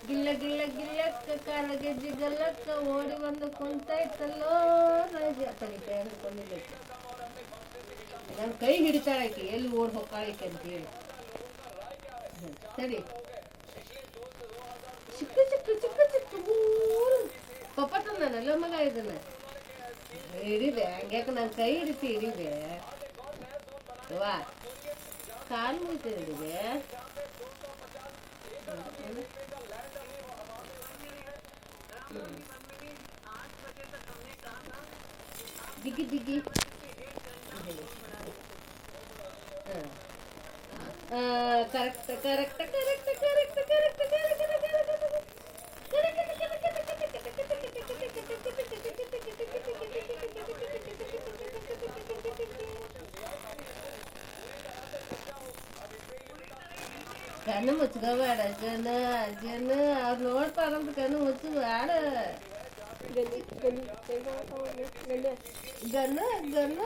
ಗಿಲ್ಲ ಗಿಲ್ಲ ಗಿಲ್ಲಕ್ಕ ಕಾಲ ಗೆಜ್ಜಿ ಗಲ್ಲಕ್ಕ ಓಡಿ ಬಂದು ಕುಂತೈತಲ್ಲೋ ರಾಜ ತನಿಖೆ ಅನ್ಕೊಂಡಿದ್ದೆ. ನನ್ನ ಕೈ ಹಿಡಿತಾಳಾಕಿ ಎಲ್ಲಿ ಓಡ್ ಹೋಗ್ಕಾಳೈಕೆ ಅಂತ ಹೇಳಿ. ಸರಿ ಚಿಕ್ಕ ಚಿಕ್ಕ ಚಿಕ್ಕ ಚಿಕ್ಕ ಮೂರು ಪಪ್ಪ ತಂದನಲ್ಲ ಮಗ ಇದನ್ನ ಹಿಡಿದೆ ಹಂಗ್ಯಾಕ ನನ್ನ ಕೈ ಹಿಡಿತಿ ಹಿಡಿದೆ ವಾ ಕಾಲು ಮುಗಿತ ಹಿಡಿದೆ. ದಿಗ್ಗಿ ದಿಗ್ಗಿ correct correct correct correct correct ಕಣ್ಣು ಮುಚ್ಕೋಬೇಡ ಅಜ್ಜನ ಅಜ್ಜನ ಅವ್ರು ನೋಡ್ತಾರಂತ ಕಣ್ಣು ಮುಚ್ಚು ಬೇಡ. ಗನ್ನ ಗನ್ನ